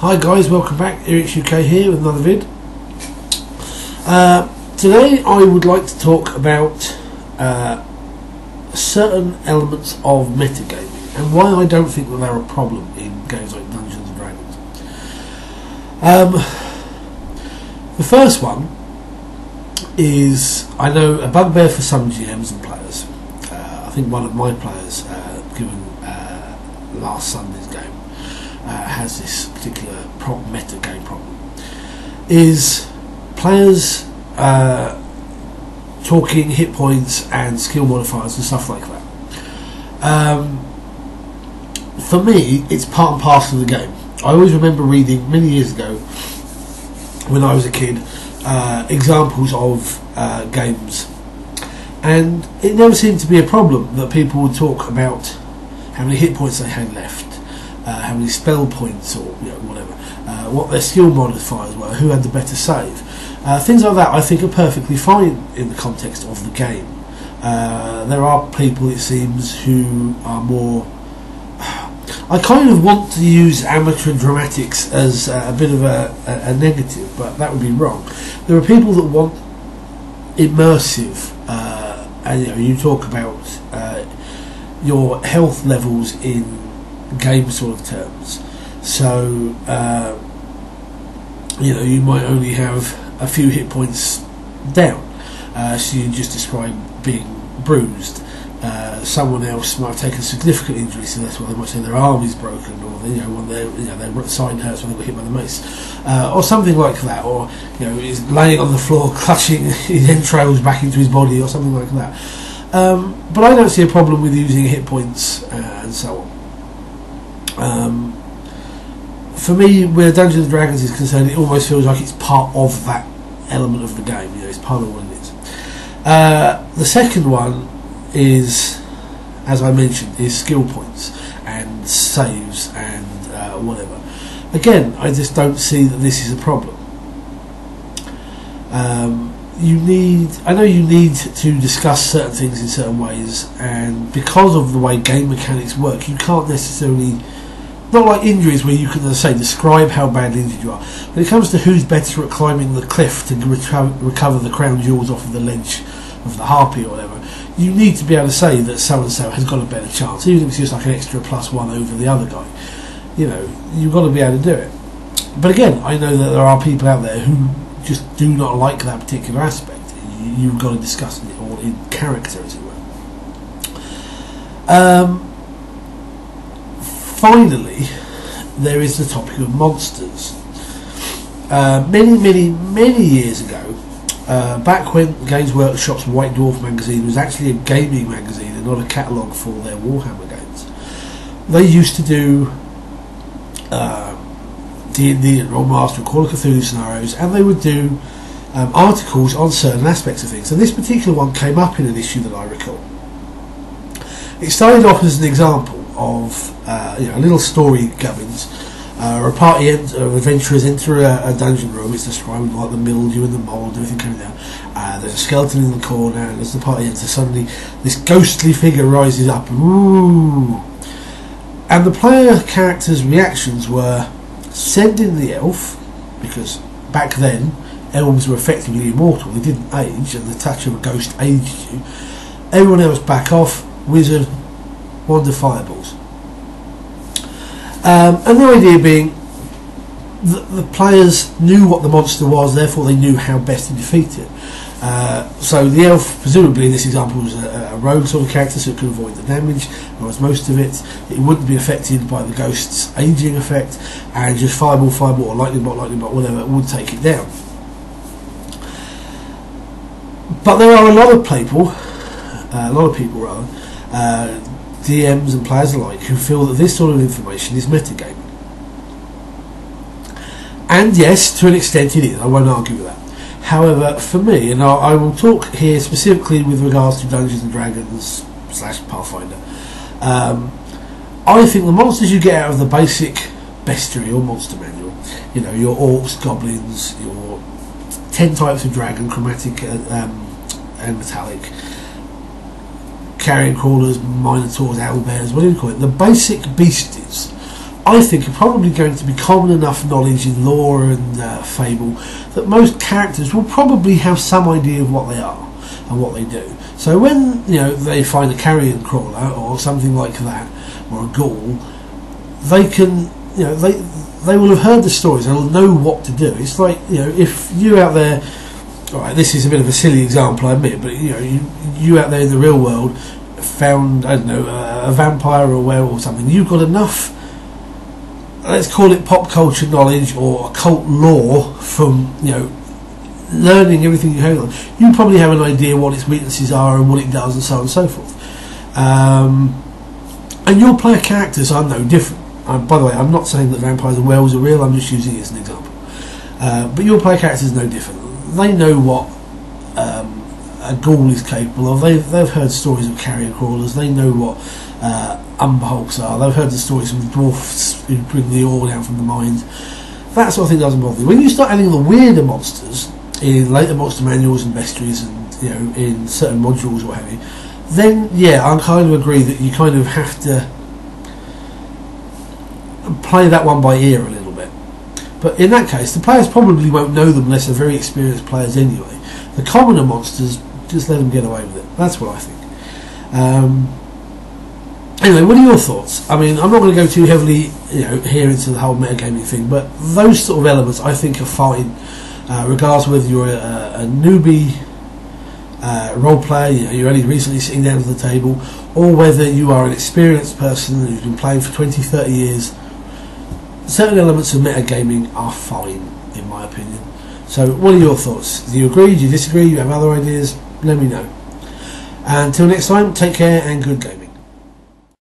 Hi guys, welcome back. Eric's UK here with another vid. Today I would like to talk about certain elements of metagaming and why I don't think that they're a problem in games like Dungeons and Dragons. The first one is, I know, a bugbear for some GMs and players. I think one of my players, given last Sunday's game, has this particular metagame problem, is players talking hit points and skill modifiers and stuff like that. For me, it's part and parcel of the game. I always remember reading many years ago, when I was a kid, examples of games, and it never seemed to be a problem that people would talk about how many hit points they had left, how many spell points, or whatever, what their skill modifiers were, who had the better save. Things like that I think are perfectly fine in the context of the game. There are people, it seems, who are more... I kind of want to use amateur dramatics as a bit of a negative, but that would be wrong. There are people that want immersive, and you talk about your health levels in game sort of terms. So you might only have a few hit points down, so you just describe being bruised. Someone else might have taken significant injury, so that's why they might say their arm is broken, or when their side hurts when they were hit by the mace, or something like that, or is laying on the floor clutching his entrails back into his body, or something like that. But I don't see a problem with using hit points and so on. For me, where Dungeons and Dragons is concerned, it almost feels like it's part of that element of the game. It's part of what it is. The second one is, as I mentioned, is skill points and saves and whatever. Again, I just don't see that this is a problem. I know you need to discuss certain things in certain ways, and because of the way game mechanics work, you can't necessarily, not like injuries where you can, as I say, describe how badly injured you are. When it comes to who's better at climbing the cliff to recover the crown jewels off of the ledge of the harpy or whatever, you need to be able to say that so and so has got a better chance, even if it's just like an extra +1 over the other guy. You've got to be able to do it. But again, I know that there are people out there who just do not like that particular aspect. You've got to discuss it all in character, as it were. Finally, there is the topic of monsters. Many years ago, back when Games Workshop's White Dwarf magazine was actually a gaming magazine and not a catalogue for their Warhammer games, they used to do D&D and Rollmaster and Call of Cthulhu scenarios, and they would do articles on certain aspects of things. And this particular one came up in an issue that I recall. It started off as an example of a little story gubbins. A party of adventurers enter a dungeon room. It's described with like the mildew and the mould and everything coming down. There's a skeleton in the corner, and as the party enters, suddenly this ghostly figure rises up. Ooh! And the player characters' reactions were send in the elf, because back then elves were effectively immortal, they didn't age, and the touch of a ghost aged you. Everyone else back off, wizard, wander fireballs. And the idea being that the players knew what the monster was, therefore they knew how best to defeat it. So the elf, presumably in this example, was a rogue sort of character, so it could avoid the damage, whereas most of it wouldn't be affected by the ghost's aging effect, and just fireball, or lightning bolt, whatever, would take it down. But there are a lot of people, DMs and players alike, who feel that this sort of information is metagaming. And yes, to an extent it is, I won't argue with that. However, for me, and I will talk here specifically with regards to Dungeons and Dragons / Pathfinder, I think the monsters you get out of the basic bestiary or monster manual, your orcs, goblins, your 10 types of dragon, chromatic and metallic, carrion crawlers, minotaurs, owlbears, whatever you call it, the basic beasties I think, are probably going to be common enough knowledge in lore and fable that most characters will probably have some idea of what they are and what they do. So when they find a carrion crawler or something like that, or a ghoul, they can they will have heard the stories. They will know what to do. It's like if you out there, all right, this is a bit of a silly example, I admit, but you out there in the real world found, I don't know, a vampire or a werewolf or something. You've got enough, let's call it pop culture knowledge or occult lore from learning everything you have. You probably have an idea what its weaknesses are and what it does and so on and so forth. And your player characters are no different. By the way, I'm not saying that vampires and werewolves are real, I'm just using it as an example. But your player characters are no different. They know what a ghoul is capable of. They've heard stories of carrion crawlers. They know what umberhulks are. They've heard the stories from the dwarfs who bring the ore down from the mines. That sort of thing doesn't bother me. When you start adding the weirder monsters in later monster manuals and bestiaries and in certain modules or what have you, then yeah, I kind of agree that you kind of have to play that one by ear a little bit. But in that case, the players probably won't know them unless they're very experienced players anyway. The commoner monsters, just let them get away with it. That's what I think. Anyway, what are your thoughts? I mean, I'm not going to go too heavily here into the whole metagaming thing, but those sort of elements I think are fine, regardless of whether you're a newbie role player, you're only recently sitting down at the table, or whether you are an experienced person who's been playing for 20-30 years. Certain elements of metagaming are fine, in my opinion. So what are your thoughts? Do you agree? Do you disagree? Do you have other ideas? Let me know. Until next time, take care and good gaming.